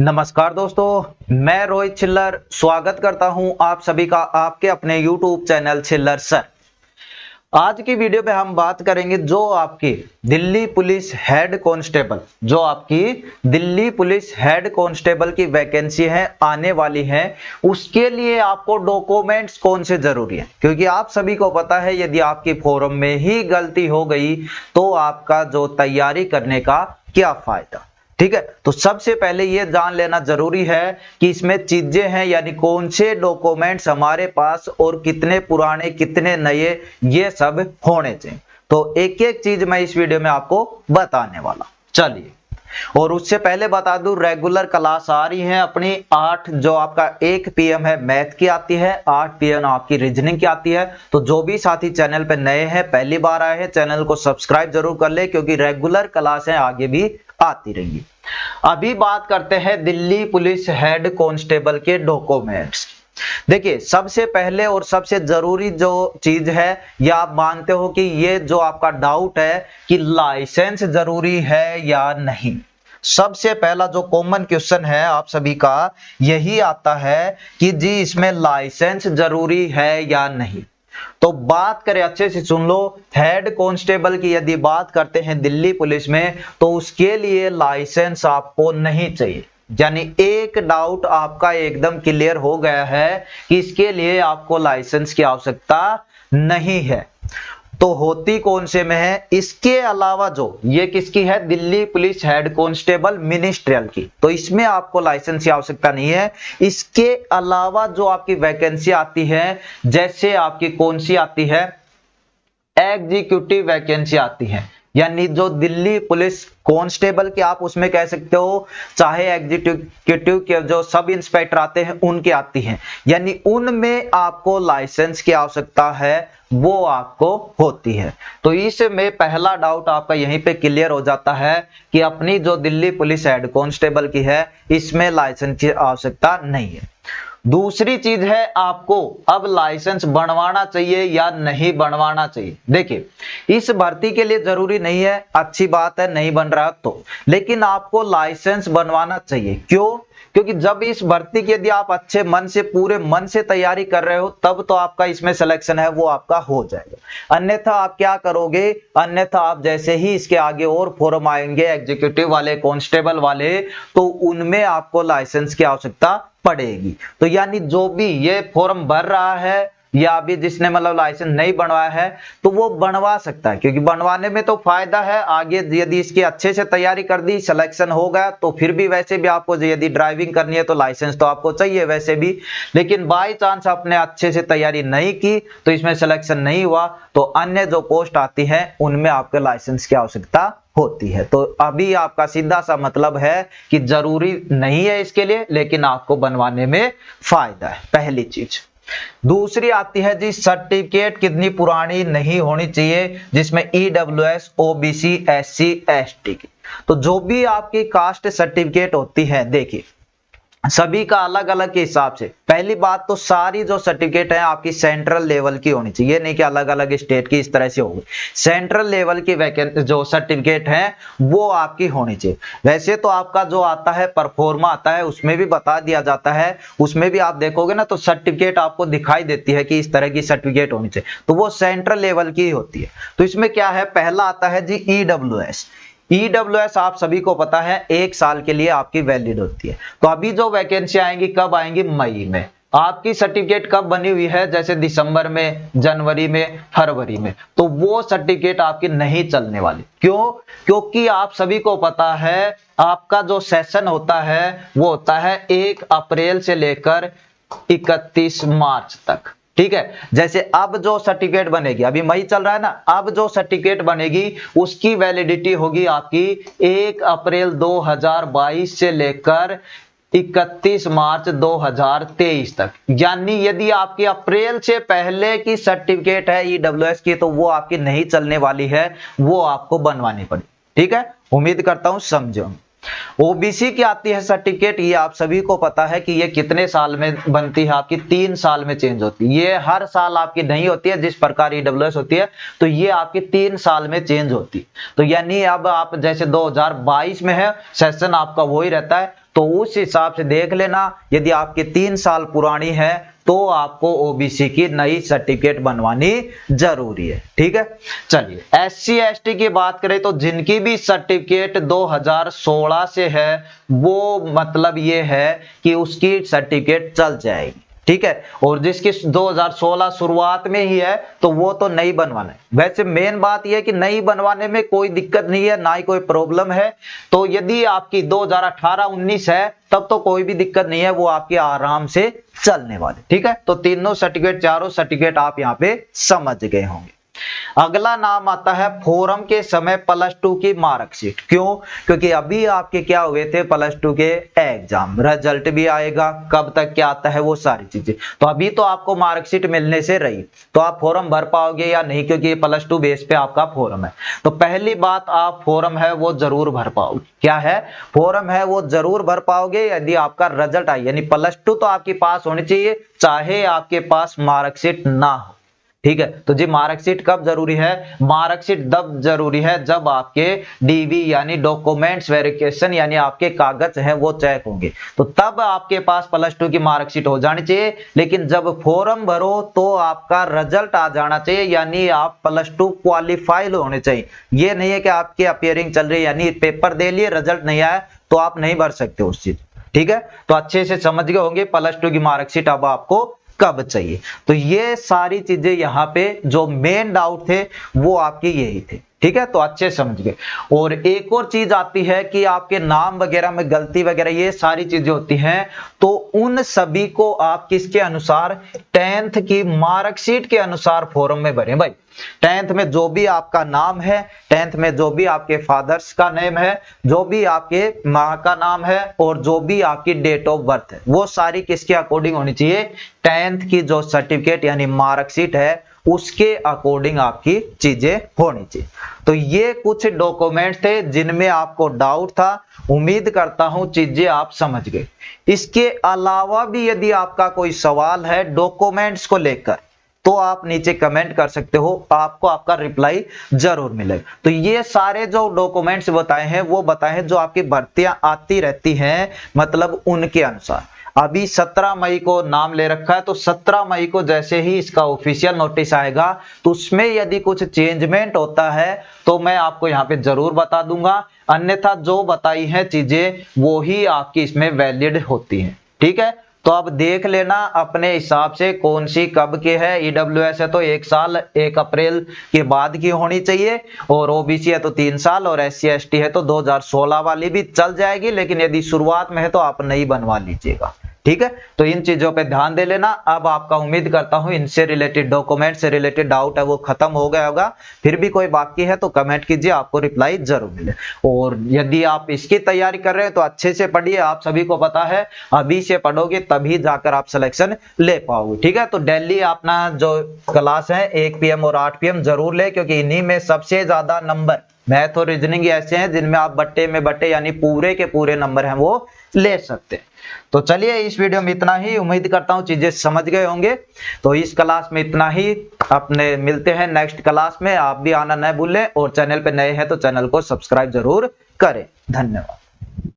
नमस्कार दोस्तों, मैं रोहित छिल्लर स्वागत करता हूं आप सभी का आपके अपने YouTube चैनल छिल्लर सर। आज की वीडियो में हम बात करेंगे जो आपकी दिल्ली पुलिस हेड कांस्टेबल की वैकेंसी है आने वाली है, उसके लिए आपको डॉक्यूमेंट्स कौन से जरूरी है, क्योंकि आप सभी को पता है यदि आपकी फॉर्म में ही गलती हो गई तो आपका जो तैयारी करने का क्या फायदा। ठीक है, तो सबसे पहले ये जान लेना जरूरी है कि इसमें चीजें हैं यानी कौन से डॉक्यूमेंट्स हमारे पास और कितने पुराने कितने नए ये सब होने चाहिए। तो एक एक चीज मैं इस वीडियो में आपको बताने वाला। चलिए, और उससे पहले बता दूं रेगुलर क्लास आ रही है अपनी 8 जो आपका 1 PM है मैथ की आती है, 8 PM आपकी रीजनिंग की आती है। तो जो भी साथी चैनल पे नए हैं पहली बार आए हैं चैनल को सब्सक्राइब जरूर कर ले, क्योंकि रेगुलर क्लास है आगे भी आती रहेंगी। अभी बात करते हैं दिल्ली पुलिस हेड कांस्टेबल के डॉक्यूमेंट्स। देखिए, सबसे पहले और सबसे जरूरी जो चीज है, या आप मानते हो कि ये जो आपका डाउट है कि लाइसेंस जरूरी है या नहीं। सबसे पहला जो कॉमन क्वेश्चन है आप सभी का यही आता है कि जी इसमें लाइसेंस जरूरी है या नहीं। तो बात करें, अच्छे से सुन लो, हेड कांस्टेबल की यदि बात करते हैं दिल्ली पुलिस में तो उसके लिए लाइसेंस आपको नहीं चाहिए। यानी एक डाउट आपका एकदम क्लियर हो गया है कि इसके लिए आपको लाइसेंस की आवश्यकता नहीं है। तो होती कौन से में है, इसके अलावा जो ये किसकी है, Delhi police head constable ministerial की, तो इसमें आपको लाइसेंस की आवश्यकता नहीं है। इसके अलावा जो आपकी वैकेंसी आती है, जैसे आपकी कौन सी आती है, एग्जीक्यूटिव वैकेंसी आती है, यानी जो दिल्ली पुलिस कांस्टेबल के आप उसमें कह सकते हो, चाहे एग्जीक्यूटिव के जो सब इंस्पेक्टर आते हैं उनके आती हैं, यानी उनमें आपको लाइसेंस की आवश्यकता है, वो आपको होती है। तो इसमें पहला डाउट आपका यहीं पे क्लियर हो जाता है कि अपनी जो दिल्ली पुलिस हेड कांस्टेबल की है इसमें लाइसेंस की आवश्यकता नहीं है। दूसरी चीज है, आपको अब लाइसेंस बनवाना चाहिए या नहीं बनवाना चाहिए। देखिए, इस भर्ती के लिए जरूरी नहीं है, अच्छी बात है नहीं बन रहा तो, लेकिन आपको लाइसेंस बनवाना चाहिए। क्यों? क्योंकि जब इस भर्ती की यदि आप अच्छे मन से पूरे मन से तैयारी कर रहे हो तब तो आपका इसमें सिलेक्शन है वो आपका हो जाएगा। अन्यथा आप क्या करोगे, अन्यथा आप जैसे ही इसके आगे और फॉर्म आएंगे एग्जीक्यूटिव वाले कांस्टेबल वाले, तो उनमें आपको लाइसेंस की आवश्यकता पड़ेगी। तो यानी जो भी ये फॉर्म भर रहा है या अभी जिसने मतलब लाइसेंस नहीं बनवाया है तो वो बनवा सकता है, क्योंकि बनवाने में तो फायदा है। आगे यदि इसकी अच्छे से तैयारी कर दी, सिलेक्शन हो गया, तो फिर भी वैसे भी आपको यदि ड्राइविंग करनी है तो लाइसेंस तो आपको चाहिए वैसे भी। लेकिन बाई चांस आपने अच्छे से तैयारी नहीं की तो इसमें सिलेक्शन नहीं हुआ, तो अन्य जो पोस्ट आती है उनमें आपके लाइसेंस की आवश्यकता होती है। तो अभी आपका सीधा सा मतलब है कि जरूरी नहीं है इसके लिए, लेकिन आपको बनवाने में फायदा है, पहली चीज। दूसरी आती है जी, सर्टिफिकेट कितनी पुरानी नहीं होनी चाहिए, जिसमें EWS OBC SC ST की। तो जो भी आपकी कास्ट सर्टिफिकेट होती है, देखिए सभी का अलग अलग के हिसाब से। पहली बात तो सारी जो सर्टिफिकेट है आपकी सेंट्रल लेवल की होनी चाहिए, नहीं कि अलग अलग स्टेट की इस तरह से होगी। सेंट्रल लेवल की जो सर्टिफिकेट है वो आपकी होनी चाहिए। वैसे तो आपका जो आता है परफॉर्मा आता है उसमें भी बता दिया जाता है, उसमें भी आप देखोगे ना तो सर्टिफिकेट आपको दिखाई देती है कि इस तरह की सर्टिफिकेट होनी चाहिए, तो वो सेंट्रल लेवल की होती है। तो इसमें क्या है, पहला आता है जी EWS आप सभी को पता है 1 साल के लिए आपकी वैलिड होती है। तो अभी जो वैकेंसी आएंगी कब आएंगी, मई में। आपकी सर्टिफिकेट कब बनी हुई है, जैसे दिसंबर में, जनवरी में, फरवरी में, तो वो सर्टिफिकेट आपकी नहीं चलने वाली। क्यों? क्योंकि आप सभी को पता है आपका जो सेशन होता है वो होता है 1 अप्रैल से लेकर 31 मार्च तक। ठीक है, जैसे अब जो सर्टिफिकेट बनेगी, अभी मई चल रहा है ना, अब जो सर्टिफिकेट बनेगी उसकी वैलिडिटी होगी आपकी 1 अप्रैल 2022 से लेकर 31 मार्च 2023 तक। यानी यदि आपकी अप्रैल से पहले की सर्टिफिकेट है EWS की तो वो आपकी नहीं चलने वाली है, वो आपको बनवानी पड़ी। ठीक है, उम्मीद करता हूं समझो। ओबीसी की आती है सर्टिफिकेट, ये आप सभी को पता है कि ये कितने साल में बनती है, आपकी 3 साल में चेंज होती है। ये हर साल आपकी नहीं होती है जिस प्रकार EWS होती है, तो ये आपकी 3 साल में चेंज होती है। तो यानी अब आप जैसे 2022 में है सेशन आपका वही रहता है, तो उस हिसाब से देख लेना, यदि आपके 3 साल पुरानी है तो आपको ओबीसी की नई सर्टिफिकेट बनवानी जरूरी है। ठीक है, चलिए एससी एसटी की बात करें तो जिनकी भी सर्टिफिकेट 2016 से है वो मतलब ये है कि उसकी सर्टिफिकेट चल जाएगी। ठीक है, और जिसकी 2016 शुरुआत में ही है तो वो तो नहीं बनवाना है। वैसे मेन बात यह है कि नहीं बनवाने में कोई दिक्कत नहीं है, ना ही कोई प्रॉब्लम है। तो यदि आपकी 2018-19 है तब तो कोई भी दिक्कत नहीं है, वो आपके आराम से चलने वाले। ठीक है, तो तीनों सर्टिफिकेट, चारों सर्टिफिकेट आप यहाँ पे समझ गए होंगे। अगला नाम आता है फोरम के समय +2 की मार्कशीट। क्यों? क्योंकि अभी आपके क्या हुए थे +2 के एग्जाम, रिजल्ट भी आएगा, कब तक क्या आता है वो सारी चीजें। तो अभी तो आपको मार्कशीट मिलने से रही, तो आप फॉर्म भर पाओगे या नहीं, क्योंकि ये +2 बेस पे आपका फॉर्म है। तो पहली बात, आप फॉर्म है वो जरूर भर पाओगे। क्या है? फॉर्म है वो जरूर भर पाओगे यदि आपका रिजल्ट आए, यानी +2 तो आपके पास होनी चाहिए, चाहे आपके पास मार्कशीट ना हो। ठीक है, तो जी मार्कशीट कब जरूरी है? मार्कशीट तब जरूरी है जब आपके डीवी यानी डॉक्यूमेंट्स वेरिफिकेशन यानी आपके कागज हैं वो चेक होंगे, तो तब आपके पास +2 की मार्कशीट हो जानी चाहिए। लेकिन जब फॉर्म भरो तो आपका रिजल्ट आ जाना चाहिए, यानी आप +2 क्वालिफाइड होने चाहिए। ये नहीं है कि आपकी अपियरिंग चल रही है, यानी पेपर दे लिए रिजल्ट नहीं आया तो आप नहीं भर सकते उस चीज। ठीक है, तो अच्छे से समझ गए होंगे +2 की मार्कशीट अब आपको कब चाहिए। तो ये सारी चीजें यहाँ पे जो मेन डाउट थे वो आपके यही थे। ठीक है, तो अच्छे समझ गए। और एक और चीज आती है कि आपके नाम वगैरह में गलती वगैरह ये सारी चीजें होती हैं, तो उन सभी को आप किसके अनुसार? 10th की मार्कशीट के अनुसार फॉर्म में भरें भाई। 10th में जो भी आपका नाम है, 10th में जो भी आपके फादर्स का नेम है, जो भी आपके माँ का नाम है और जो भी आपकी डेट ऑफ बर्थ है, वो सारी किसके अकॉर्डिंग होनी चाहिए? 10th की जो सर्टिफिकेट यानी मार्कशीट है उसके अकॉर्डिंग आपकी चीजें होनी चाहिए। तो ये कुछ डॉक्यूमेंट्स थे जिनमें आपको डाउट था, उम्मीद करता हूं चीजें आप समझ गए। इसके अलावा भी यदि आपका कोई सवाल है डॉक्यूमेंट्स को लेकर तो आप नीचे कमेंट कर सकते हो, आपको आपका रिप्लाई जरूर मिलेगा। तो ये सारे जो डॉक्यूमेंट्स बताए हैं वो बताए हैं जो आपकी भर्तियां आती रहती हैं, मतलब उनके अनुसार। अभी 17 मई को नाम ले रखा है, तो 17 मई को जैसे ही इसका ऑफिशियल नोटिस आएगा तो उसमें यदि कुछ चेंजमेंट होता है तो मैं आपको यहाँ पे जरूर बता दूंगा, अन्यथा जो बताई हैं चीजें वो ही आपकी इसमें वैलिड होती हैं। ठीक है, तो अब देख लेना अपने हिसाब से कौन सी कब के है। ईडब्ल्यूएस है तो 1 साल 1 अप्रैल के बाद की होनी चाहिए, और ओबीसी है तो 3 साल, और एससी एसटी है तो 2016 वाली भी चल जाएगी, लेकिन यदि शुरुआत में है तो आप नई बनवा लीजिएगा। ठीक है, तो इन चीजों पे ध्यान दे लेना। अब आपका उम्मीद करता हूं इनसे रिलेटेड, डॉक्यूमेंट से रिलेटेड डाउट है वो खत्म हो गया होगा। फिर भी कोई बाकी है तो कमेंट कीजिए, आपको रिप्लाई जरूर मिले। और यदि आप इसकी तैयारी कर रहे हैं तो अच्छे से पढ़िए, आप सभी को पता है अभी से पढ़ोगे तभी जाकर आप सिलेक्शन ले पाओगे। ठीक है, तो डेली अपना जो क्लास है 1 PM और 8 PM जरूर ले, क्योंकि इन्हीं में सबसे ज्यादा नंबर मैथ और रीजनिंग ऐसे हैं जिनमें आप बट्टे में बट्टे यानी पूरे के पूरे नंबर हैं वो ले सकते हैं। तो चलिए इस वीडियो में इतना ही, उम्मीद करता हूं चीजें समझ गए होंगे। तो इस क्लास में इतना ही, अपने मिलते हैं नेक्स्ट क्लास में। आप भी आना न भूलें, और चैनल पे नए हैं तो चैनल को सब्सक्राइब जरूर करें। धन्यवाद।